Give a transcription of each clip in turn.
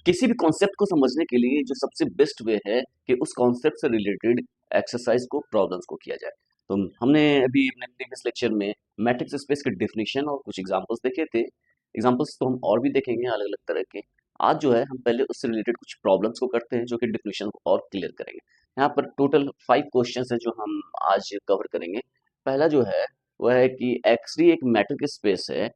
किसी भी कॉन्सेप्ट को समझने के लिए जो सबसे बेस्ट वे है कि उस कॉन्सेप्ट से रिलेटेड एक्सरसाइज को, प्रॉब्लम्स को किया जाए। तो हमने अभी अपने प्रीवियस लेक्चर में मैट्रिक्स स्पेस के डेफिनेशन और कुछ एग्जांपल्स देखे थे। एग्जांपल्स तो हम और भी देखेंगे अलग अलग तरह के। आज जो है हम पहले उससे रिलेटेड कुछ प्रॉब्लम्स को करते हैं जो कि डेफिनेशन को और क्लियर करेंगे। यहाँ पर टोटल 5 क्वेश्चंस हैं जो हम आज कवर करेंगे। पहला जो है वह है कि एक्स एक मैट्रिक स्पेस है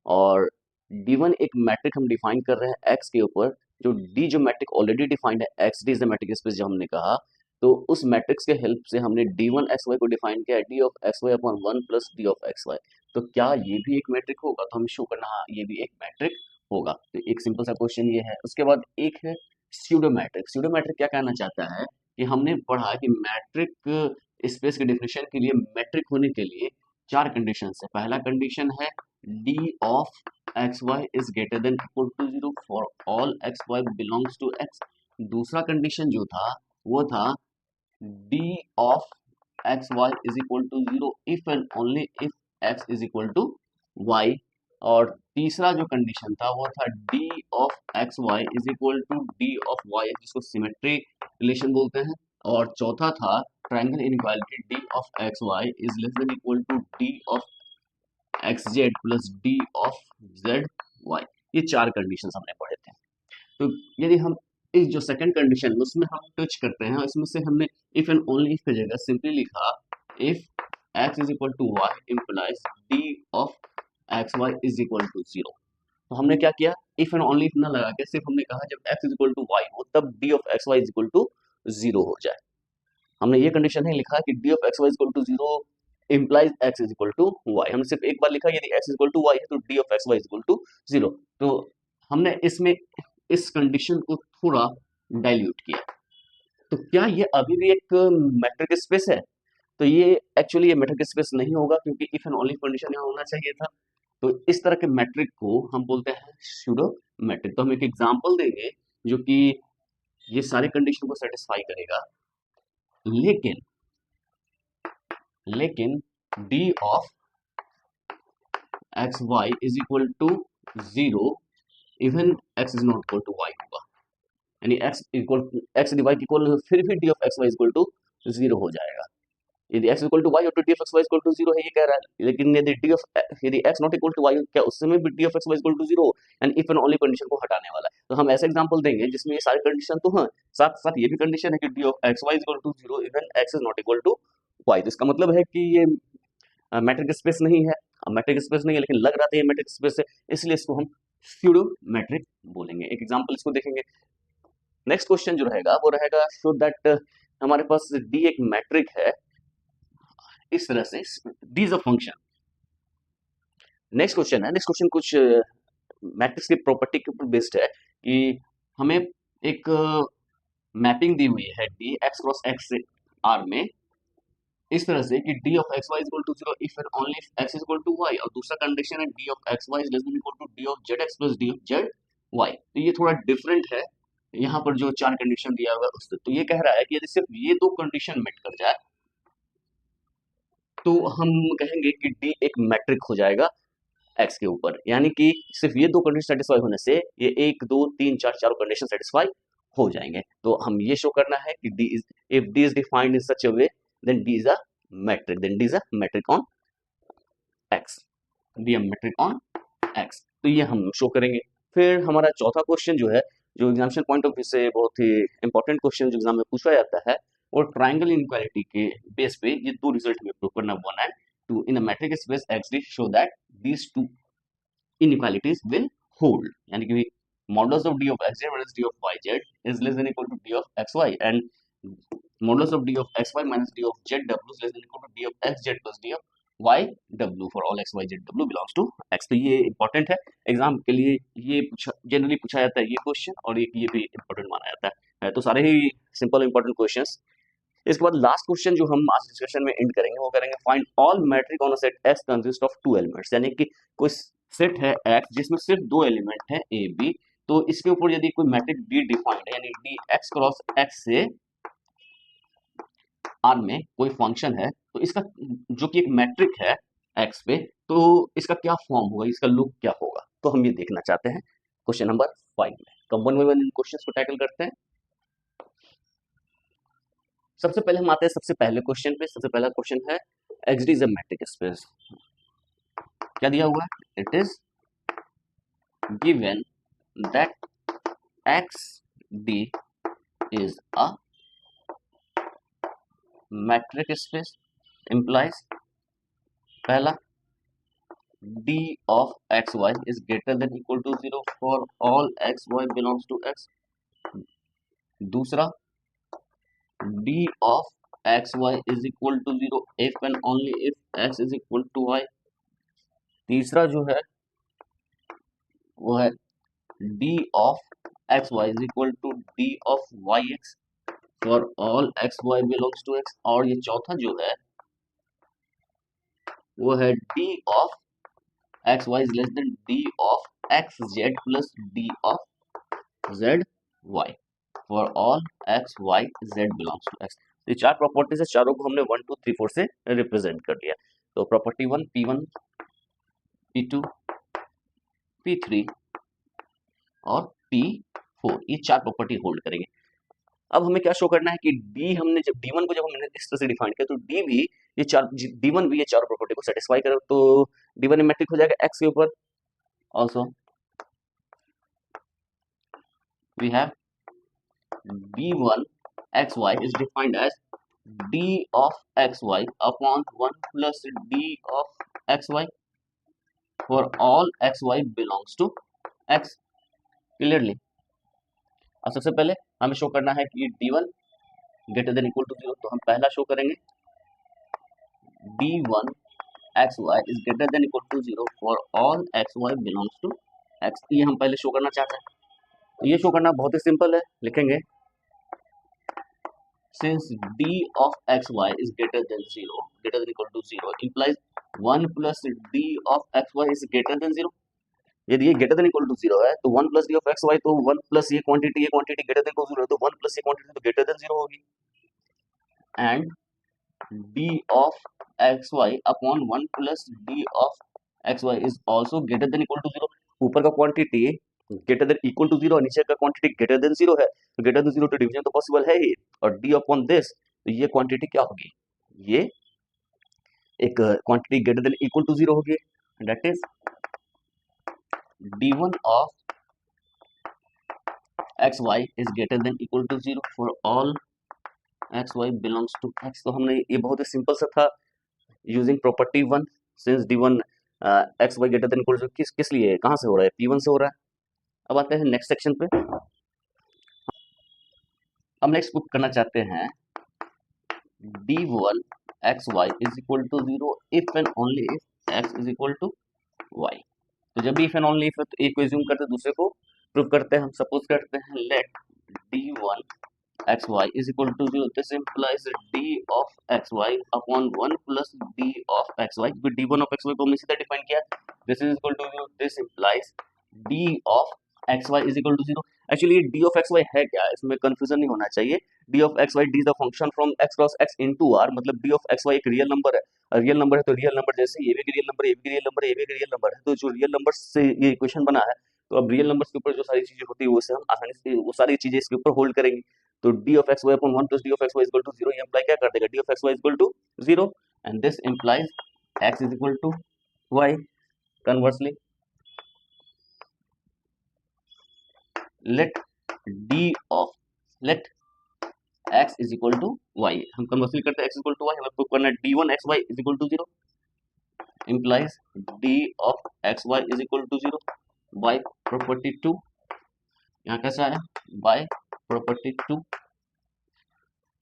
और D1 एक मैट्रिक हम डिफाइन कर रहे हैं एक्स के ऊपर। जो डी जो मैट्रिक ऑलरेडी डिफाइंड है, x D is the matric space जो हमने कहा, तो उस मैट्रिक्स के हेल्प से हमने D1 एक्स वाई को डिफाइन किया D of x Y upon 1 plus D of x Y. तो क्या ये भी एक मैट्रिक होगा? तो हमें शो करना, हाँ ये भी एक मैट्रिक होगा। तो एक सिंपल सा क्वेश्चन ये है। उसके बाद एक है स्यूडो मैट्रिक। स्यूडो मैट्रिक क्या कहना चाहता है कि हमने पढ़ा कि मैट्रिक स्पेस के डिफिनेशन के लिए मैट्रिक होने के लिए 4 कंडीशन है। पहला कंडीशन है D of x Y is greater than equal to 0 for all x Y belongs to X. दूसरा कंडीशन जो था वो था D of x Y is equal to 0 if and only if X is equal to Y. और तीसरा जो condition था वो था D of x Y is equal to D of Y, जिसको सिमेट्री रिलेशन बोलते हैं। और चौथा था triangle inequality D of x Y is less than equal to D of x Z plus D of Z Y. ये 4 condition हमने पढ़े थे। तो यदि हम इस जो सेकंड कंडीशन उसमें हम टच करते हैं, इसमें से हमने इफ एंड ओनली इफ की जगह सिंपली लिखा if X is equal to Y implies D of x Y is equal to 0। तो हमने क्या किया, इफ एंड ओनली इफ ना लगा के सिर्फ हमने कहा जब x is equal to Y हो तब D of x Y is equal to 0 हो जाए। हमने ये कंडीशन नहीं लिखा कि D of x Y is equal to 0 implies X is equal to Y. हमने सिर्फ एक बार लिखा यदि x is equal to Y है तो D of x Y is equal to 0। तो हमने इसमें इस कंडीशन को थोड़ा डाइल्यूट किया। तो क्या ये अभी भी एक मैट्रिक स्पेस है? तो ये एक्चुअली ये मैट्रिक स्पेस नहीं होगा क्योंकि इफ एंड ओनली कंडीशन यहाँ होना चाहिए था। तो इस तरह के मैट्रिक को हम बोलते हैं स्यूडो मैट्रिक। तो हम एक एग्जांपल देंगे जो कि ये सारे कंडीशन को सेटिस्फाई करेगा। लेकिन D of x Y is equal to 0 even X is not equal to Y होगा। यानी एक्स वाई इक्वल फिर भी D of x Y equal to 0 हो जाएगा। यदि x इक्वल टू वाई और D of x Y equal to 0 है ये कह रहा है। लेकिन यदि x not equal to Y, क्या उस समय भी D of x Y equal to 0 and if and only condition को हटाने वाला है। तो हम ऐसे एग्जांपल देंगे जिसमें ये सारी कंडीशन तो हैं, साथ साथ ये भी कंडीशन है कि D of x Y equal to 0 even x is not equal to Y. तो इसका मतलब है कि ये मैट्रिक स्पेस नहीं है। मैट्रिक स्पेस नहीं है लेकिन लग रहा था ये मैट्रिक स्पेस है, इसलिए इसको हम स्यूडो मैट्रिक बोलेंगे। एक एग्जांपल इसको देखेंगे। नेक्स्ट क्वेश्चन जो रहेगा वो रहेगा शो दैट हमारे पास डी एक मैट्रिक है इस तरह से, D is a function. Next question है, नेक्स्ट क्वेश्चन कुछ मैट्रिक्स की प्रॉपर्टी के ऊपर बेस्ड है कि हमें एक मैपिंग दी हुई है D X cross X R में इस तरह से कि D of x Y is equal to 0 if and only if X is equal to Y. और दूसरा कंडीशन है D of x Y is less than equal to D of Z x plus D of Z Y. तो ये थोड़ा different है यहाँ पर जो 4 कंडीशन दिया हुआ है उससे। तो ये कह रहा है कि यदि सिर्फ ये 2 कंडीशन मेट कर जाए तो हम कहेंगे कि डी एक मैट्रिक हो जाएगा एक्स के ऊपर। यानी कि सिर्फ ये 2 कंडीशन सेटिस्फाई होने से ये 1 2 3 4 चारों कंडीशन सेटिस्फाई हो जाएंगे। तो हम ये शो करना है कि D is, if D is defined in such a way then D is a metric, then D is a metric on X, D a metric on x. तो ये हम शो करेंगे। फिर हमारा चौथा क्वेश्चन जो है, जो एग्जामिनेशन पॉइंट ऑफ व्यू से बहुत ही इंपॉर्टेंट क्वेश्चन जो एग्जाम में पूछा जाता है, और ट्रायंगल इनइक्वालिटी के बेस पे ये 2 रिजल्ट हमें प्रूव करना, 1 and 2 in a matrix space XD show that these 2 inequalities will hold। यानी कि modulus of d of xz minus d of yz is less than equal to d of xy and modulus of d of xy minus d of zw is less than equal to d of xz plus d of yw for all x y z w belongs to x। तो ये important है exam के लिए, ये generally पूछा जाता है ये क्वेश्चन, और एक ये भी इंपॉर्टेंट माना जाता है। तो सारे ही सिंपल इंपॉर्टेंट क्वेश्चंस। इसके बाद लास्ट क्वेश्चन जो हम आज डिस्कशन में एंड करेंगे वो करेंगे find all metric on a set X consist of 2 elements. यानी कि कोई सेट है एक्स जिसमें सिर्फ 2 एलिमेंट है ए बी, तो इसके ऊपर यदि कोई मैट्रिक डी डिफाइंड है यानी डी एक्स क्रॉस एक्स से आर में कोई फंक्शन है, तो इसका जो कि एक मैट्रिक है एक्स पे, तो इसका क्या फॉर्म होगा, इसका लुक क्या होगा, तो हम ये देखना चाहते हैं क्वेश्चन नंबर 5 में। तो one by one in questions को टैकल करते हैं। सबसे पहले हम आते हैं सबसे पहले क्वेश्चन पे। सबसे पहला क्वेश्चन है x D is a matric space. क्या दिया हुआ है? It is given that x D is a matric space implies पहला d of xy is greater than equal to 0 for all xy belongs to x। दूसरा d of xy is equal to 0 if and only if x is equal to y। तीसरा जो है वो है d of xy is equal to d of yx for all xy belongs to x। और ये चौथा जो है वो है d of xy is less than d of xz plus d of zy for all x y z belongs to x। तो ये चार प्रॉपर्टीज है, चारों को हमने 1 2 3 4 से रिप्रेजेंट कर लिया। तो प्रॉपर्टी 1 p1 p2 p3 और p4 ये चार प्रॉपर्टी होल्ड करेंगे। अब हमें क्या शो करना है कि d हमने जब d1 को जब हमने इस तरह से डिफाइन किया तो d भी ये चार d1 भी ये चार प्रॉपर्टी को सेटिस्फाई करे। तो d1 मैट्रिक हो जाएगा x के ऊपर। Also we have d1 xy is defined as d of xy upon 1 plus d of xy for all xy belongs to x। Clearly अब सबसे पहले हमें शो करना है कि d1 greater than equal to 0। तो हम पहला शो करेंगे d1 xy is greater than equal to 0 for all xy belongs to x। ये हम पहले शो करना चाहते हैं। तो ये शो करना बहुत ही सिंपल है, लिखेंगे since d of xy is greater than 0 greater than equal to 0 implies 1 plus d of xy is greater than 0। यदि ये greater than equal to 0 है तो 1 plus d of xy तो 1 plus ये quantity greater than equal to 0 है तो 1 plus ये quantity तो greater than 0 होगी। and d of xy upon 1 plus d of xy is also greater than equal to 0। ऊपर का quantity greater than equal to 0 और नीचे का क्वांटिटी ग्रेटर देन 0 है तो ग्रेटर देन 0 तो डिवीजन तो पॉसिबल है ही। और d अपॉन दिस तो ये क्वांटिटी क्या होगी? ये एक quantity greater than equal to 0 होगी। That is d1 of xy is greater than equal to 0 for all xy belongs to x। तो हमने ये बहुत ही सिंपल सा था using property 1 since d1 xy greater than equal to किस लिए कहां से हो रहा है? p1 से हो रहा है। अब आते हैं नेक्स्ट सेक्शन पे। अब नेक्स्ट पुट करना चाहते हैं d1 xy is equal to 0 if and only if x is equal to y। तो जब भी if and only if है तो एक को एज्यूम करते हैं दूसरे को प्रूव करते हैं। हम सपोज करते हैं let d1 xy is equal to 0। This implies d of xy upon 1 plus d of xy। d1 of xy को हमने सीधा डिफाइन किया, this is equal to 0। This implies d of xy is equal to 0। Actually d of xy है क्या? इसमें confusion नहीं होना चाहिए। d of xy d is the function from x cross x into r, मतलब d of xy एक real number है। Real number है तो रियल नंबर जैसे ये भी रियल नंबर है, ये भी रियल नंबर है, ये भी रियल नंबर है। तो जो रियल नंबर से ये इक्वेशन बना है तो अब रियल नंबर्स के ऊपर जो सारी चीजें होती है वो से हम आसानी से वो सारी चीजें इसके ऊपर होल्ड करेंगे। तो d of xy upon 1 plus d of xy is equal to 0 ये imply क्या कर देगा? d of xy is equal to 0 and this implies x is equal to y। Conversely let x is equal to y। हम conversely करते हैं x is equal to y, हमें prove करना है d1 xy is equal to 0 implies d of xy is equal to 0 by property 2। यहाँ कैसा है? by property 2।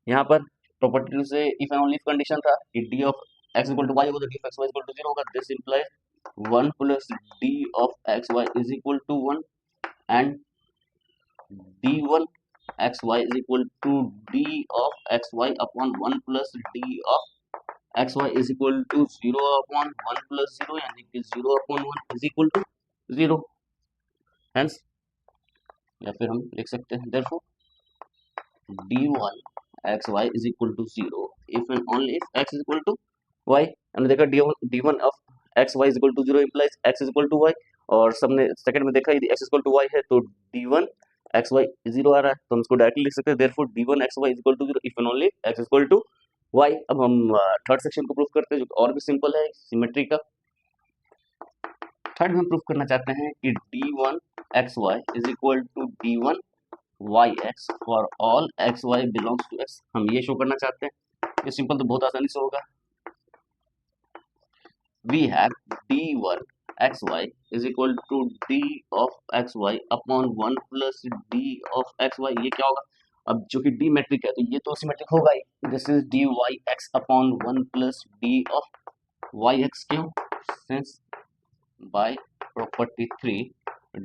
यहाँ पर property 2 से if and only if condition था कि d of x is equal to y होगा तो d of xy is equal to 0 होगा। this implies 1 plus d of xy is equal to 1 and d1 xy is equal to d of xy upon 1 plus d of xy is equal to 0 upon 1 plus 0 यानी कि 0 upon 1 is equal to 0। Hence या फिर हम लिख सकते हैं therefore d1 xy is equal to 0 if and only if x is equal to y। हमने देखा d1 of xy is equal to 0 implies x is equal to y और सबने सेकंड में देखा यदि x is equal to y है तो d1 x Y zero आ रहा है, तो हम इसको डायरेक्टली लिख सकते हैं therefore d1 xy is equal to zero if and only x is equal to y. अब हम थर्ड सेक्शन को प्रूव करते हैं जो कि और भी सिंपल है सिमेट्री का। थर्ड में प्रूव करना चाहते हैं कि d1 xy is equal to d1 yx for all xy belongs to x। हम ये शो करना चाहते हैं, ये सिंपल तो बहुत आसानी से होगा। We have d1 xy is equal to d of xy upon 1 plus d of xy। ये क्या होगा? अब जो कि d मैट्रिक है तो ये तो सिमेट्रिक होगा ही। This is dy x upon 1 plus d of yx। क्यों? Since by property 3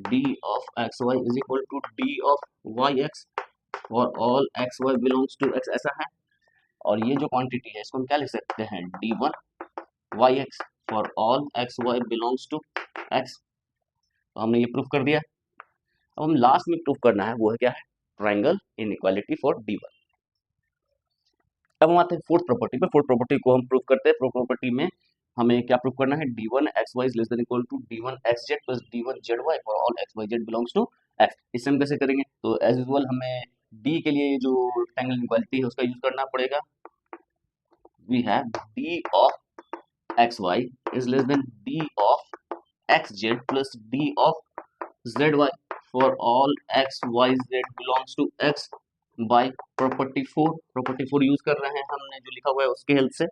d of xy is equal to d of yx for all xy belongs to x, ऐसा है। और ये जो क्वांटिटी है इसको हम क्या लिख सकते हैं? d1 yx for all xy belongs to x। तो हमने ये प्रूफ कर दिया। अब हम लास्ट में प्रूफ करना है वो है क्या है? Triangle inequality for d1। अब हम आते हैं फोर्थ प्रॉपर्टी पे। फोर्थ प्रॉपर्टी को हम प्रूफ करते हैं। फोर्थ प्रॉपर्टी में हमें क्या प्रूफ करना है? d1 xy is less than equal to d1 xz plus d1 zy for all xyz belongs to x। इससे हम कैसे करेंगे? तो एज यूजुअल हमें d के लिए जो ट्रायंगल इनइक्वालिटी है उसका यूज करना पड़ेगा। We have d of xy is less than d of xz plus d of zy for all xyz belongs to x by property 4। Property 4 use कर रहे हैं हमने, जो लिखा हुआ है उसके हेल्प से।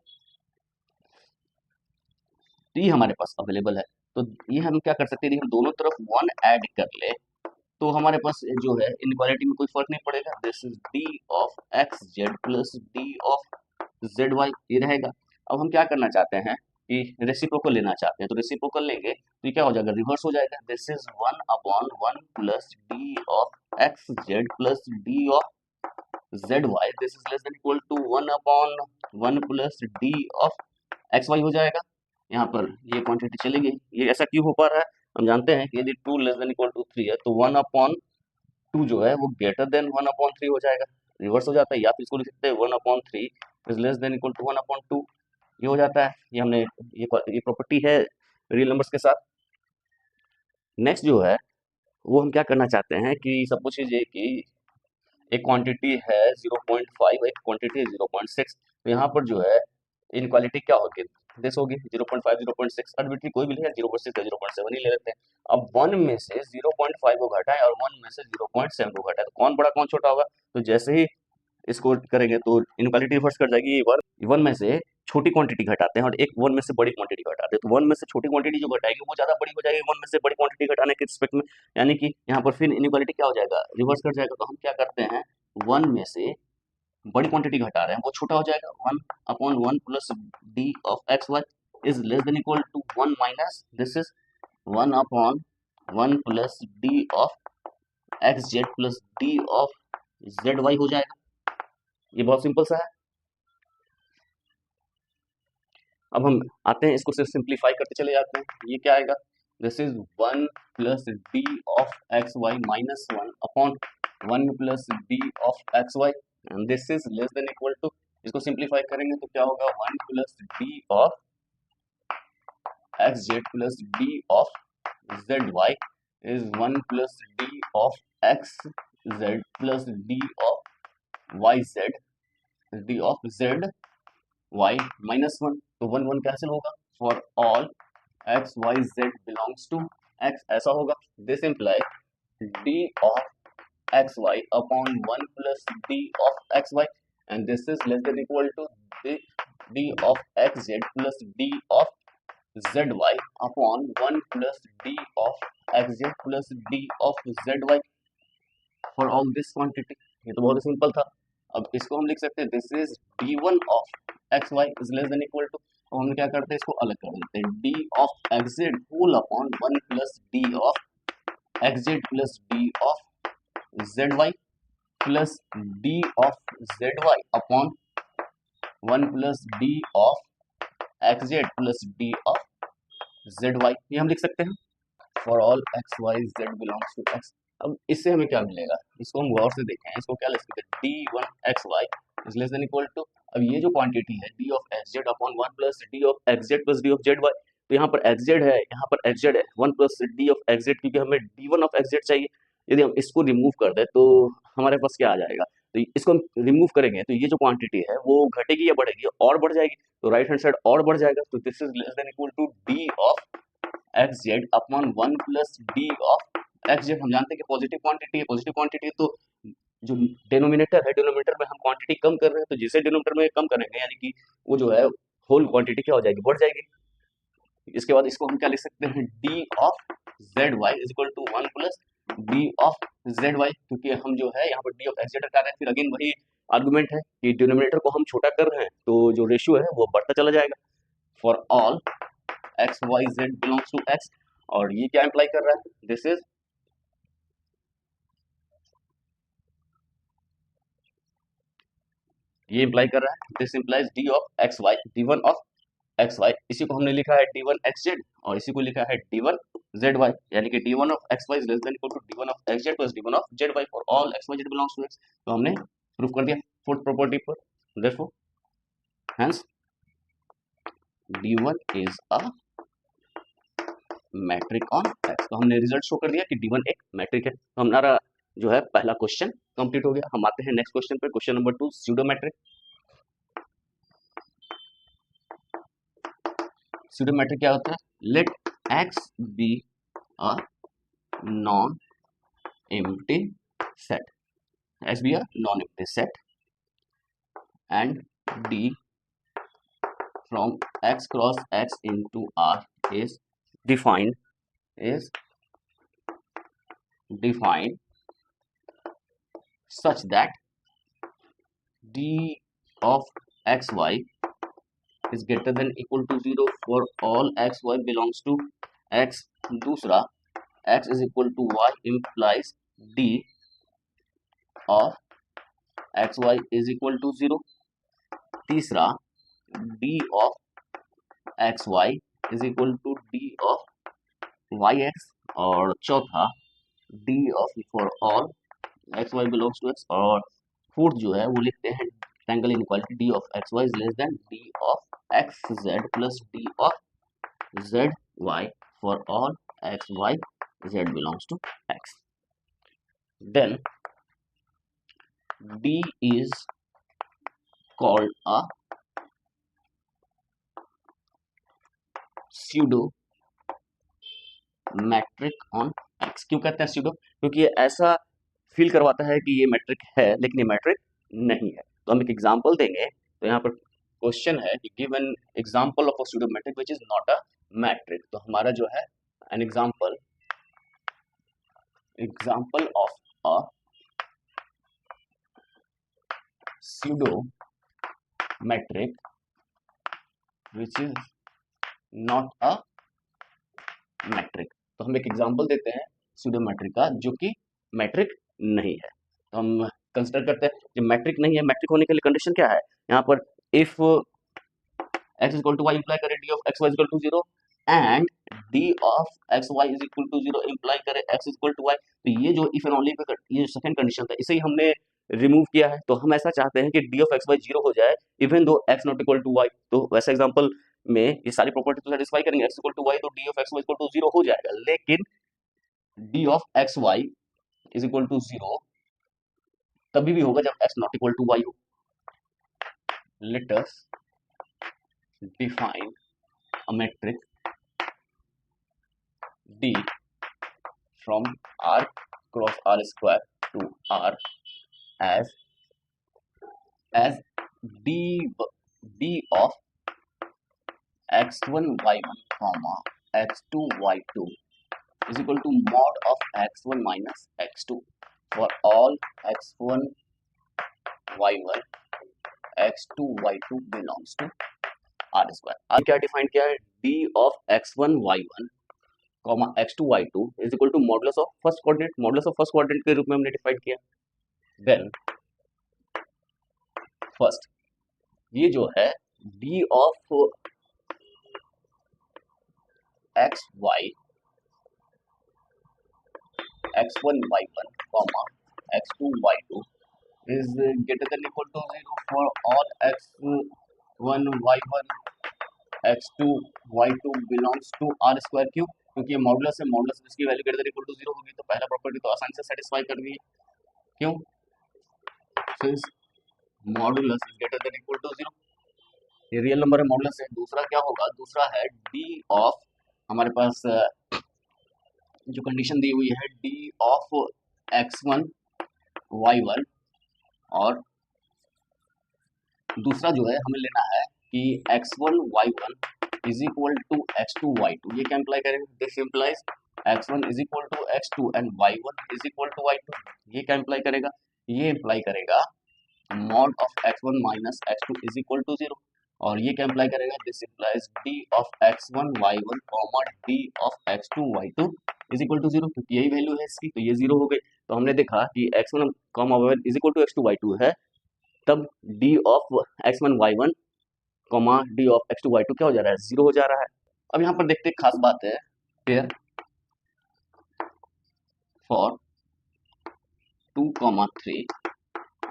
तो ये हमारे पास अवेलेबल है। तो ये हम क्या कर सकते हैं? हम दोनों तरफ 1 ऐड कर ले तो हमारे पास जो है इनइक्वालिटी में कोई फर्क नहीं पड़ेगा। This is d of xz plus d of zy, ये रहेगा। अब हम क्या करना चाहते हैं कि रेसिप्रोकल लेना चाहते हैं, तो रेसिप्रोकल लेंगे तो ये क्या हो जाएगा? रिवर्स हो जाएगा। This is 1 upon 1 plus d of xz plus d of zy। This is less than equal to 1 upon 1 plus d of xy हो जाएगा। यहाँ पर ये क्वांटिटी चलेगी। ये ऐसा क्यों हो पा रहा है? हम जानते हैं कि यदि 2 लेस देन इक्वल टू 3 है तो 1 अपॉन 2 जो है वो ग्रेटर देन 1 अपॉन 3 हो जाएगा, रिवर्स हो जाता है। या फिर इसको लिख सकते हैं 1 upon 3 is less than equal to 1 upon 2, ये हो जाता है। ये हमने ये प्रॉपर्टी है रियल नंबर्स के साथ। नेक्स्ट जो है वो हम क्या करना चाहते हैं कि सपोज कीजिए कि एक क्वांटिटी है 0.5, एक क्वांटिटी है 0.6। तो यहाँ पर जो है इनक्वालिटी क्या होगी? दिस होगी 0.5 0.6, आर्बिट्री कोई भी ले, 0.6 या 0.7 ही ले लेते हैं। अब 1 में से 0.5 को घटाएं और 1 में से 0.7 को घटाएं तो कौन बड़ा कौन छोटा होगा? तो जैसे ही इसको करेंगे तो इनक्वालिटी रिवर्स कर जाएगी। वन में से छोटी क्वांटिटी घटाते हैं और एक 1 में से बड़ी क्वांटिटी घटाते हैं, तो 1 में से छोटी क्वांटिटी जो घटाएगी वो ज्यादा बड़ी हो जाएगी 1 में से बड़ी क्वांटिटी घटाने के रिस्पेक्ट में। यानी कि यहाँ पर फिर इनक्वालिटी क्या हो जाएगा? रिवर्स कर जाएगा। तो हम क्या करते हैं? 1 में से बड़ी क्वांटिटी घटा रहे हैं वो छोटा हो जाएगा। 1 upon 1 plus d of x Y is less than equal to 1 minus this is 1 upon 1 plus d of x Z plus d of Z y हो जाएगा। ये बहुत सिंपल सा है। अब हम आते हैं इसको सिर्फ सिंप्लीफाई करते चले जाते हैं। ये क्या आएगा? This is 1 plus d of x y minus 1 upon 1 plus d of x y and this is less than equal to, इसको सिंप्लीफाई करेंगे तो क्या होगा? 1 plus d of x Z plus d of Z Y is 1 plus d of x Z plus d of y z d of Z y minus 1। तो 1 1 cancel होगा। For all x Y z belongs to x, ऐसा होगा। This imply d of x Y upon 1 plus d of x y and this is less than equal to d of x Z plus d of Z y upon 1 plus d of x Z plus d of Z y for all this quantity. ये तो बहुत ही simple था। अब इसको हम लिख सकते हैं this is d1 of x Y is less than equal to, तो हम क्या करते हैं? इसको अलग कर देते हैं। d of x z whole upon 1 plus d of x Z plus d of Z y plus d of Z y upon 1 plus d of x Z plus d of Z Y, ये हम लिख सकते हैं। For all x Y z belongs to x. अब इससे हमें क्या मिलेगा? इसको हम गौर से देखें। इसको क्या लिख सकते हैं? d1 x Y is less than equal to, अब ये जो क्वांटिटी है d of x z upon 1 plus d of x Z plus d of Z Y, तो यहाँ पर एक्स जेड है, यहाँ पर एक्स जेड है 1 plus d of x Z, क्योंकि हमें d1 ऑफ एक्स जेड चाहिए। यदि हम इसको रिमूव कर दें तो हमारे पास क्या आ जाएगा, तो इसको हम रिमूव करेंगे तो ये जो क्वांटिटी है वो घटेगी या बढ़ेगी, और बढ़ जाएगी, तो राइट हैंड साइड और बढ़ जाएगा, तो this is less than equal to D of x z upon 1 plus D of x z. हम जानते हैं कि पॉजिटिव क्वांटिटी है, तो जो डिनोमिनेटर है, डिनोमिनेटर में हम क्वांटिटी कम कर रहे हैं, तो जिसे डिनोमिनेटर में कम करेंगे यानी कि वो जो है होल क्वांटिटी क्या हो जाएगी, बढ़ जाएगी। इसके बाद इसको हम क्या लिख सकते हैं, d of Z Y is equal to 1 plus D of Z y, क्योंकि हम जो है यहाँ पर डी ऑफ एक्स जेड कर रहे हैं, फिर अगेन वही आर्गुमेंट है कि डिनोमिनेटर को हम छोटा कर रहे हैं तो जो रेशियो है वो बढ़ता चला जाएगा for all x Y z belongs to x. और ये क्या इंप्लाई कर रहा है, दिस इज ये इंप्लाई कर रहा है, this implies d of x y d one of x y, इसी को हमने लिखा है डी वन एक्स जेड और इसी को लिखा है डी वन जेड वाई, यानी कि d one of x Y is less than equal to d one of x Z plus d one of Z y for all x Y z belongs to x. तो हमने proof कर दिया fourth property पर, therefore hence d one is a metric on x. तो हमने result show कर दिया कि डी वन एक मैट्रिक है, तो हमारा जो है पहला क्वेश्चन कंप्लीट हो गया। हम आते हैं नेक्स्ट क्वेश्चन पर, question number 2, pseudo metric. Pseudo metric क्या होता है, let x be a non empty set, as be a non-empty set, and D from x cross x into R is defined is defined such that D of xy is greater than equal to 0 for all xy belongs to x। दूसरा x is equal to y implies D of xy is equal to 0। तीसरा d of xy is equal to d of yx। और चौथा d of for all xy belongs to x। और fourth जो है वो लिखते हैं triangle inequality d of xy is less than d of xz plus d of zy for all xy z belongs to x। Then d is called a pseudo metric on x. क्यों कहते हैं pseudo, क्योंकि ये ऐसा feel करवाता है कि ये मैट्रिक है लेकिन ये मैट्रिक नहीं है। तो हम एक एग्जांपल देंगे, तो यहाँ पर क्वेश्चन है कि give an example of a pseudo metric which is not a metric. तो हमारा जो है an example of a pseudo metric which is not a metric. तो हम एक एग्जांपल देते हैं स्यूडो मैट्रिक का जो कि मैट्रिक नहीं है। तो हम कंसिडर करते हैं जो मैट्रिक नहीं है, मैट्रिक होने के लिए कंडीशन क्या है, यहाँ पर if x is equal to y imply करे d of x y is equal to 0 and d of x y is equal to 0 imply करे x is equal to y। तो ये जो इफ एंड ओनली पे ये second condition था इसे ही हमने remove किया है। तो हम ऐसा चाहते हैं कि d of x y 0 हो जाए even though x not equal to y। तो वैसे एग्जांपल में ये सारी प्रॉपर्टी तो सेटिस्फाई करेंगे, x इक्वल टू y तो d of x y equal to 0 हो जाएगा, लेकिन d of x y is equal to 0 तभी भी होगा जब x not equal to y हो। Let us define a matrix D from R cross R square to R as D of x1 y1 comma x2 y2 is equal to mod of x1 minus x2 for all x1 y1 x2 y2 belongs to R square. अब क्या define किया है, d of x1 y1 comma x2 y2 is equal to modulus of first coordinate, modulus of first coordinate के रूप में हमने define किया। Then first ये जो है d of xy x1 y1 comma x2 y2 is greater than equal to 0 for all x1 y1 x2 y2 belongs to r square. क्यों, क्योंकि ये मॉडुलस है, मॉडुलस इसकी value greater than equal to 0 होगी, तो पहला प्रॉपर्टी तो आसानी से सेटिस्फाई कर दिए। क्यों? Since modulus is greater than equal to 0, ये रियल नंबर है, मॉडुलस है। दूसरा क्या होगा? दूसरा है डी ऑफ, हमारे पास जो कंडीशन दी हुई है डी ऑफ x1 y1, और दूसरा जो है हमें लेना है कि x1 y1 is equal to x2 y2। ये क्या इंप्लाई करेगा? This implies x1 is equal to x2 and y1 is equal to y2। ये क्या इंप्लाई करेगा? ये इंप्लाई करेगा mod of x1 minus x2 is equal to 0। और ये क्या इंप्लाई करेगा? This implies d of x1 y1 comma d of x2 y2 is equal to 0, क्योंकि यही वैल्यू है इसकी, तो ये 0 हो गई। तो हमने देखा कि x1 comma y1 is equal to x2 y2 है, तब d of x1 y1 comma d of x2 y2 क्या हो जा रहा है? 0 हो जा रहा है। अब यहाँ पर देखते खास बात है, फिर for 2, 3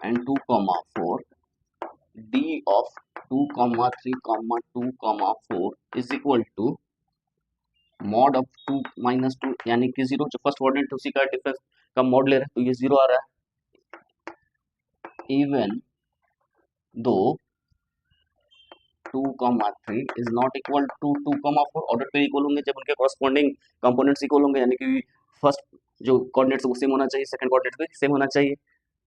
and 2, 4 d of 2, 3, 2, 4 is equal to mod of 2 minus 2, यानी कि 0, जो फर्स्ट कोऑर्डिनेट उसी का डिफरेंस का मॉड ले रहे हैं, तो ये 0 आ रहा है। Even though 2, 3 is not equal to 2, 4 order पे इक्वल होंगे जब उनके कॉरस्पॉन्डिंग कंपोनेंट्स इक्वल होंगे, यानी कि फर्स्ट जो कोऑर्डिनेट्स वो सेम होना चाहिए, सेकंड कोऑर्डिनेट भी सेम होना चाहिए।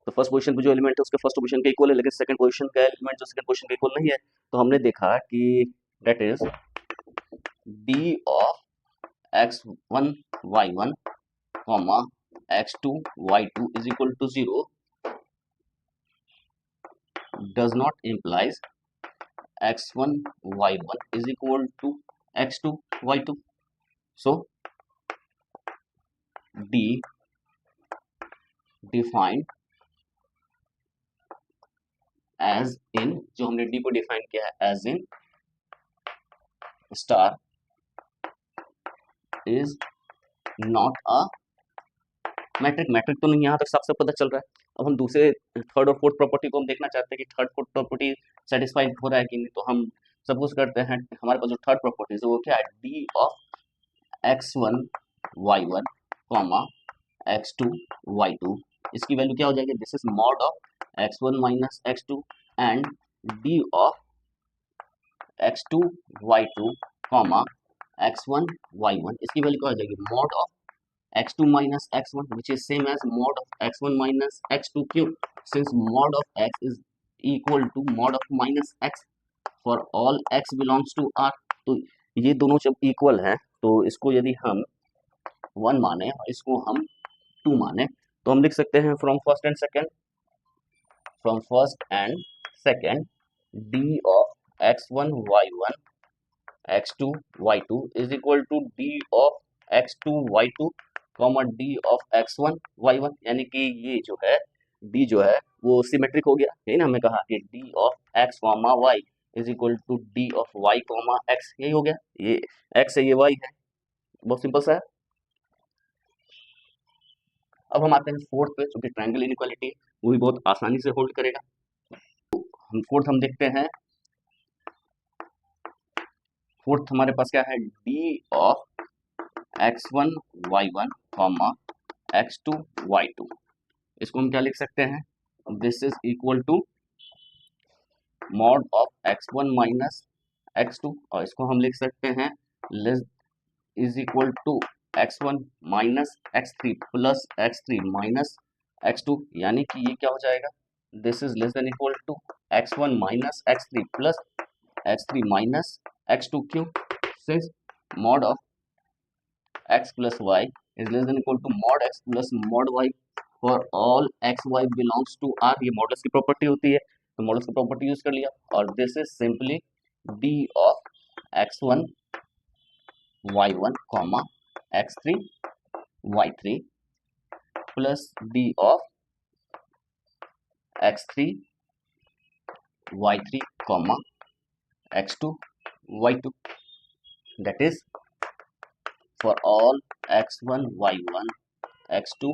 तो फर्स्ट पोजीशन पे जो एलिमेंट है उसके फर्स्ट पोजीशन के इक्वल है, लेकिन सेकंड पोजीशन का एलिमेंट जो सेकंड पोजीशन के इक्वल नहीं है। तो हमने देखा कि that is d of x1 y1 comma x2 y2 is equal to 0 does not implies x1 y1 is equal to x2 y2. So d defined as in, जो हमने d को डिफाइन किया है as in star is not a metric. Metric तो नहीं, यहाँ तक सबसे पता चल रहा है। अब हम दूसरे थर्ड और फोर्थ प्रॉपर्टी को हम देखना चाहते हैं कि थर्ड फोर्थ प्रॉपर्टी सेटिस्फाइड हो रहा है कि नहीं। तो हम सपोज करते हैं हमारे पास जो थर्ड प्रॉपर्टी है वो क्या है? D of x1 y1 comma x2 y2, इसकी वैल्यू क्या हो जाएगी? This is mod of x1 minus x2 and d of x2 y2 comma x1 y1, इसकी वैल्यू क्या हो जाएगी? Mod of x2 minus x1, which is same as mod of x1 minus x2 cube, since mod of x is equal to mod of minus x for all x belongs to R। तो ये दोनों जब equal हैं तो इसको यदि हम 1 माने और इसको हम 2 माने, तो हम लिख सकते हैं from first and second d of x1 y1 x2 y2 is equal to d of x2 y2 comma d of x1 y1, यानी कि ये जो है d जो है वो सिमेट्रिक हो गया। यही ना हमने कहा कि d of x comma y is equal to d of y comma x, यही हो गया। ये x है, ये y है, बहुत सिंपल सा है। अब हम आते हैं फोर्थ पे, जो कि ट्रायंगल इनइक्वालिटी, वो भी बहुत आसानी से होल्ड करेगा। हम फोर्थ हम देखते हैं। फोर्थ हमारे पास क्या है? d of x1 y1 comma x2 y2, इसको हम क्या लिख सकते हैं? This is equal to mod of x1 minus x2, और इसको हम लिख सकते हैं less is equal to x1 minus x3 plus x3 minus x2, यानी कि ये क्या हो जाएगा? This is less than equal to x1 minus x3 plus x3 minus x2 क्यों? Since mod of x plus y is less than equal to mod x plus mod y for all x y belongs to R। ये models की property होती है, तो models की property use कर लिया, और this is simply d of x1 y1 comma x3 y3 plus d of x3 y3 comma x2 y2, that is for all x1 y1 x2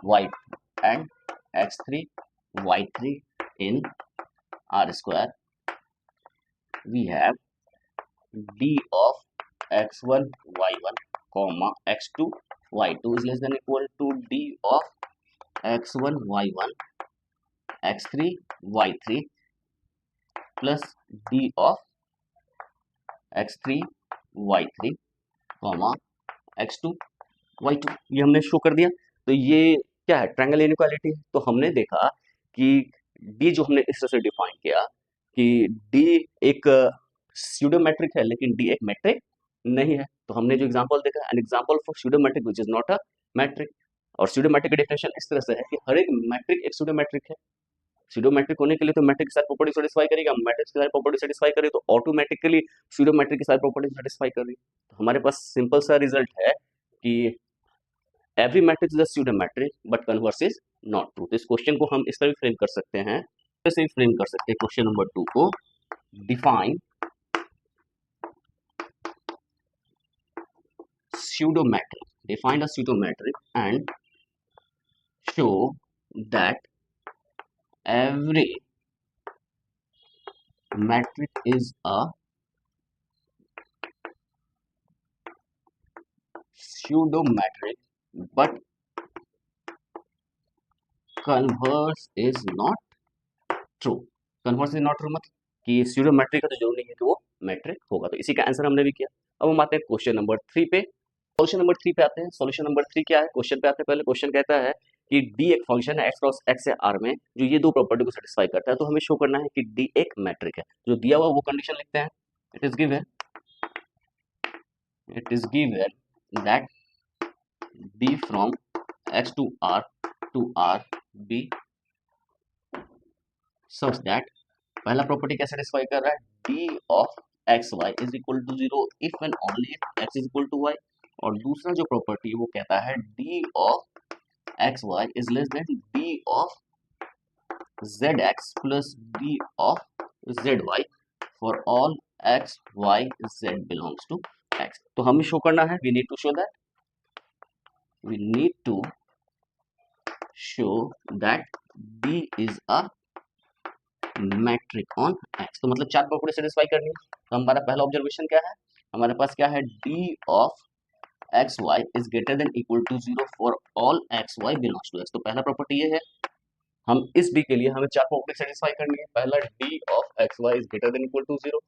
y2 and x3 y3 in R square, we have d of x1 y1 comma x2 y2 is less than equal to d of x1 y1 x3 y3 plus d of x3 y3 comma x2 y2, ये हमने show कर दिया। तो ये क्या है, triangle inequality है। तो हमने देखा कि d जो हमने इस तरह से डिफाइन किया कि d एक स्यूडोमेट्रिक है लेकिन d एक मैट्रिक नहीं है। तो हमने जो एग्जांपल देखा, an example for pseudometric which is not a metric. और स्यूडोमेट्रिक का डेफिनेशन इस तरह से है कि हर एक मैट्रिक एक स्यूडोमेट्रिक है। स्यूडोमेट्रिक होने के लिए तो मैट्रिक की सारी प्रॉपर्टी सेटिस्फाई करेगा, मैट्रिक्स की सारी प्रॉपर्टी सेटिस्फाई करे तो ऑटोमेटिकली स्यूडोमेट्रिक की सारी प्रॉपर्टी सेटिस्फाई कर रही। तो हमारे पास सिंपल सा रिजल्ट है कि every metrics is a pseudometric but converse is not true. तो इस क्वेश्चन को हम इस तरह फ्रेम कर सकते हैं, ऐसे फ्रेम कर सकते हैं क्वेश्चन नंबर 2 को। Define pseudometric, define a pseudometric and show that every metric is a pseudometric but converse is not true। converse is not true मतलब कि pseudometric का तो जरूर नहीं है कि वो मैट्रिक होगा। तो इसी का आंसर हमने भी किया। अब हम आते हैं क्वेश्चन नंबर 3 पे। सॉल्यूशन नंबर 3 पे आते हैं। सॉल्यूशन नंबर 3 क्या है, क्वेश्चन पे आते हैं। पहले क्वेश्चन कहता है कि d एक फंक्शन है x क्रॉस x से r में जो ये दो प्रॉपर्टी को सेटिस्फाई करता है। तो हमें शो करना है कि d एक मैट्रिक है। जो दिया हुआ वो कंडीशन लिखते हैं। It is given that d from x to r be such that पहला प्रॉपर्टी क्या सेटिस्फाई कर रहा है, d of x Y is equal to 0 if and only if x is equal to y। और दूसरा जो प्रॉपर्टी है वो कहता है d of x Y is less than d of zx plus d of zy for all x y z belongs to x। तो हमें show करना है, we need to show that d is a metric on x। तो मतलब चार property satisfy करनी है। तो हमारा पहला ऑब्जर्वेशन क्या है, हमारे पास क्या है, d of x Y is greater than equal to 0 for all x Y belongs to x। तो पहला प्रॉपर्टी ये है। हम इस b के लिए हमें चार प्रॉपर्टी सेटिस्फाई करनी है। पहला, d of x Y is greater than equal to 0,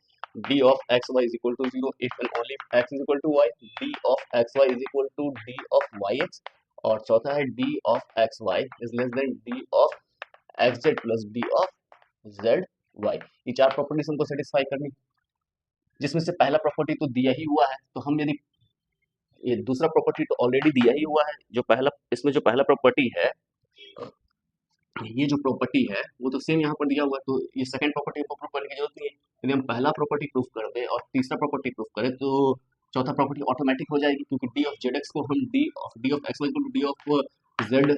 d of x Y is equal to 0 if and only if x is equal to y, d of x Y is equal to d of yx। और चौथा है d of x Y is less than d of xz plus d of zy। ये चार properties हमको satisfy करनी, जिसमें से पहला प्रॉपर्टी तो दिया ही हुआ है। तो हम यदि ये दूसरा प्रॉपर्टी तो ऑलरेडी दिया ही हुआ है, जो पहला इसमें जो पहला प्रॉपर्टी है, ये जो प्रॉपर्टी है वो तो सेम यहाँ पर दिया हुआ है। तो ये सेकंड प्रॉपर्टी को प्रूफ करने की जरूरत नहीं है। यदि हम पहला प्रॉपर्टी प्रूफ कर दे और तीसरा प्रॉपर्टी प्रूफ करें तो चौथा प्रॉपर्टी ऑटोमेटिक हो जाएगी, क्योंकि डी ऑफ जेड एक्स को हम डी ऑफ एक्स वाई को d of z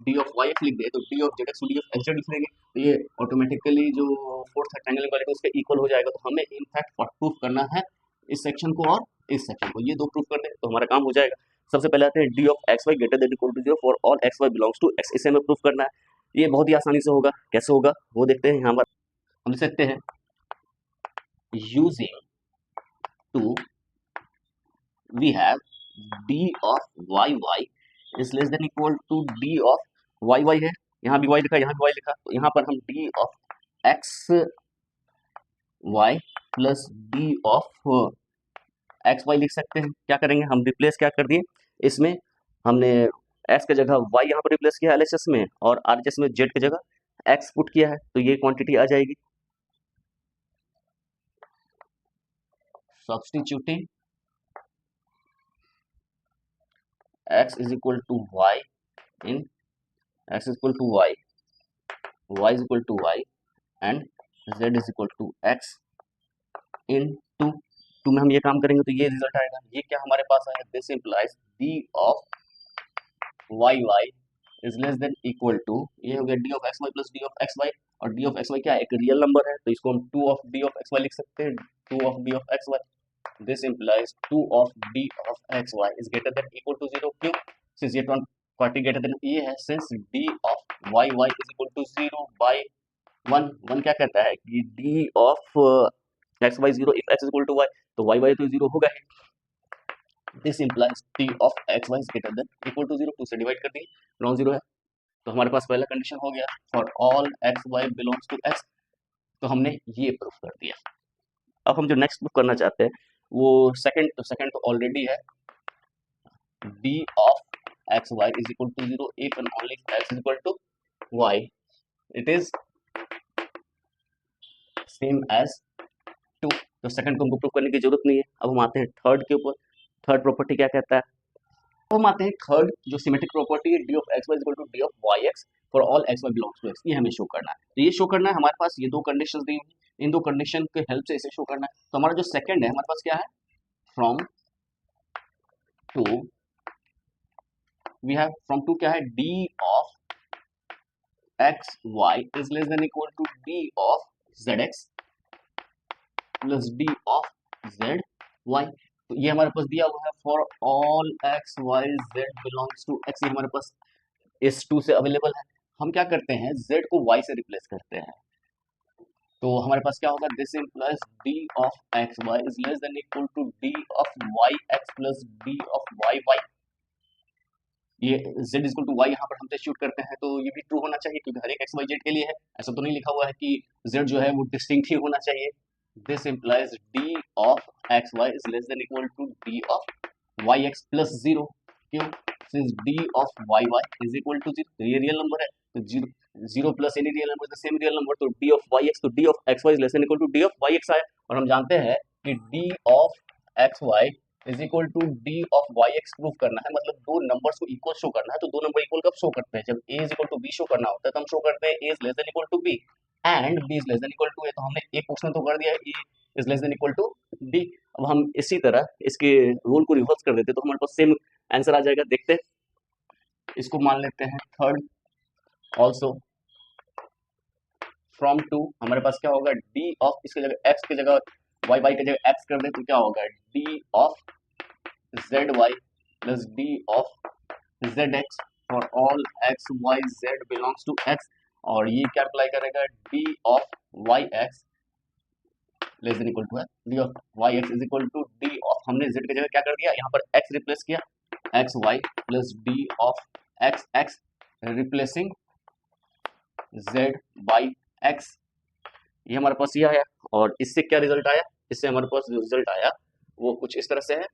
d of y x लिख दे तो डी ऑफ जेड एक्स को डी ऑफ एक्स जेड लिख लेंगे। तो ये ऑटोमेटिकली जो फोर्थ ट्रायंगल इक्वालिटी उसके इक्वल हो जाएगा। तो हमें इनफैक्ट प्रूफ करना है इस सेक्शन को और इस सेक्शन को, ये दो प्रूफ कर दे तो हमारा काम हो जाएगा। सबसे पहले आते हैं d of x y greater than equal to 0 for all x Y belongs to x. इसे हमें प्रूफ करना है। ये बहुत ही आसानी से होगा। कैसे होगा वो देखते हैं। यहाँ पर हम लिख सकते हैं using two we have d of y y is less than equal to d of y y है। यहाँ भी y लिखा, यहाँ भी y लिखा। तो यहाँ पर हम d of x y plus d of x y लिख सकते हैं। क्या करेंगे, हम रिप्लेस क्या कर दिए, इसमें हमने x की जगह y यहाँ पर रिप्लेस किया LHS में, और RHS में z की जगह x पुट किया है। तो ये क्वांटिटी आ जाएगी। Substituting x is equal to y in x is equal to y, y is equal to y and z is equal to x in 2 में हम ये काम करेंगे तो ये रिजल्ट आएगा। ये क्या हमारे पास आएगा, this implies d of y y is less than equal to, ये हो गया d of x y plus d of x y. और d ऑफ एक्स वाई क्या है, एक रियल नंबर है, तो इसको हम 2 of d of x y लिख सकते हैं, 2 of d of x y. This implies 2 of d of xy is greater than equal to 0। क्यों, since ये क्वांटिटी greater than ये है, since d of yy is equal to 0 by 1 क्या कहता है कि d of xy 0 if x is equal to y, तो yy तो 0 होगा ही। This implies t of x Y is greater than equal to 0, 2 से डिवाइड कर दिए, नॉन जीरो है, तो हमारे पास पहला कंडीशन हो गया for all x Y belongs to x, तो हमने ये प्रूफ कर दिया। अब हम जो नेक्स्ट प्रूफ करना चाहते हैं वो सेकंड तो ऑलरेडी है, D of x Y is equal to 0 if and only x is equal to y, it is same as 2, तो सेकंड को हमको प्रूफ करने की जरूरत नहीं है। अब हम आते हैं थर्ड के ऊपर। थर्ड प्रॉपर्टी क्या कहता है, अब हम आते हैं थर्ड जो सिमेट्रिक प्रॉपर्टी है, D of x Y is equal to D of y x for all x Y belongs to x, ये हमें शो करना है। तो ये शो करना है, हमारे पास ये दो कंडीशंस दी हुई, इन दो कंडीशन के हेल्प से इसे शो करना है। तो हमारा जो सेकंड है हमारे पास क्या है, from two we have from two क्या है, D of x Y is less than equal to D of Z x plus D of Z Y. तो ये हमारे पास दिया हुआ है for all x Y z belongs to x, ये हमारे पास इस 2 से अवेलेबल है। हम क्या करते हैं, z को y से रिप्लेस करते हैं, तो हमारे पास क्या होगा, this implies d of x Y is less than equal to d of y x plus d of y y. ये z इक्वल टू y यहाँ पर हम सब्स्टिट्यूट करते हैं, तो ये भी ट्रू होना चाहिए क्योंकि हर एक एक्स वाई जेड के लिए है। ऐसा तो नहीं लिखा हुआ है कि z जो है वो डिस्टिंक्ट ही होना चाहिए। This implies d of x Y is less than equal to d of y x plus 0, क्यों, since d of y y is equal to 0, ये रियल नंबर है, तो 0 plus any real number the same real number, तो d of y x, तो d of x Y is less than equal to d of y x आया। और हम जानते हैं कि d of x Y is equal to d of y x prove करना है, मतलब दो नंबर्स को इक्वल शो करना है। तो दो नंबर इक्वल कब शो करते हैं, जब a is equal to b show करना होता है, तो हम शो करते हैं a is less than equal to b and b is less than equal to a, तो हमने एक क्वेश्चन तो कर दिया है a is less than equal to b। अब हम इसी तरह इसके रूल को रिवर्स कर देते तो हमारे पास सेम आंसर आ जाएगा। देखते हैं, इसको मान लेते हैं थर्ड ऑल्सो फ्रॉम टू, हमारे पास क्या होगा, d ऑफ इसके जगह x की जगह y y की जगह x कर दे तो क्या होगा, d of Z y plus d of Z x for all x Y z belongs to x, और ये क्या अप्लाई करेगा, d of y x less than equal to है d of y x is equal to d of, हमने z की जगह क्या कर दिया, यहाँ पर x रिप्लेस किया, x y plus d of x x replacing z by x, ये हमारे पास ये आया। और इससे क्या रिजल्ट आया, इससे हमारे पास जो रिजल्ट आया वो कुछ इस तरह से है,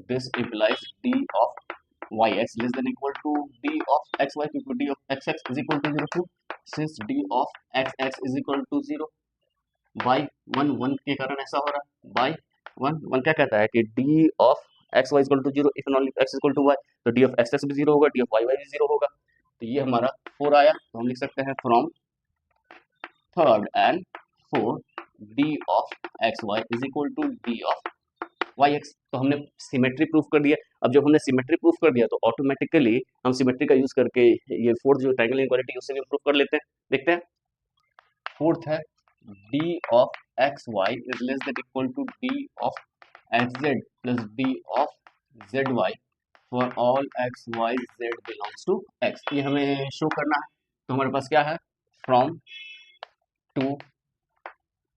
this implies d of y x less than equal to d of x y, क्योंकि d of x x is equal to 0 two, since d of x x is equal to 0 by 1 1 के कारण ऐसा हो रहा है, by 1 1 क्या कहता है कि d of x Y equal to 0 if and only x equal to Y, तो d ऑफ एक्स एक्स भी 0 होगा, d ऑफ वाई वाई भी 0 होगा। तो ये हमारा 4 आया, तो हम लिख सकते हैं from third and fourth d of x Y is equal to d of y x. तो हमने सिमेट्री प्रूफ कर दिया। अब जब हमने सिमेट्री प्रूफ कर दिया तो ऑटोमेटिकली हम सिमेट्री का यूज करके ये फोर्थ जो ट्रायंगल इनइक्वालिटी उससे भी प्रूफ कर लेते हैं। देखते हैं, फोर्थ है d of x Y is less than equal to d of x Z plus d of Z y for all x Y z belongs to x, ये हमें शो करना है। तो हमारे पास क्या है, from two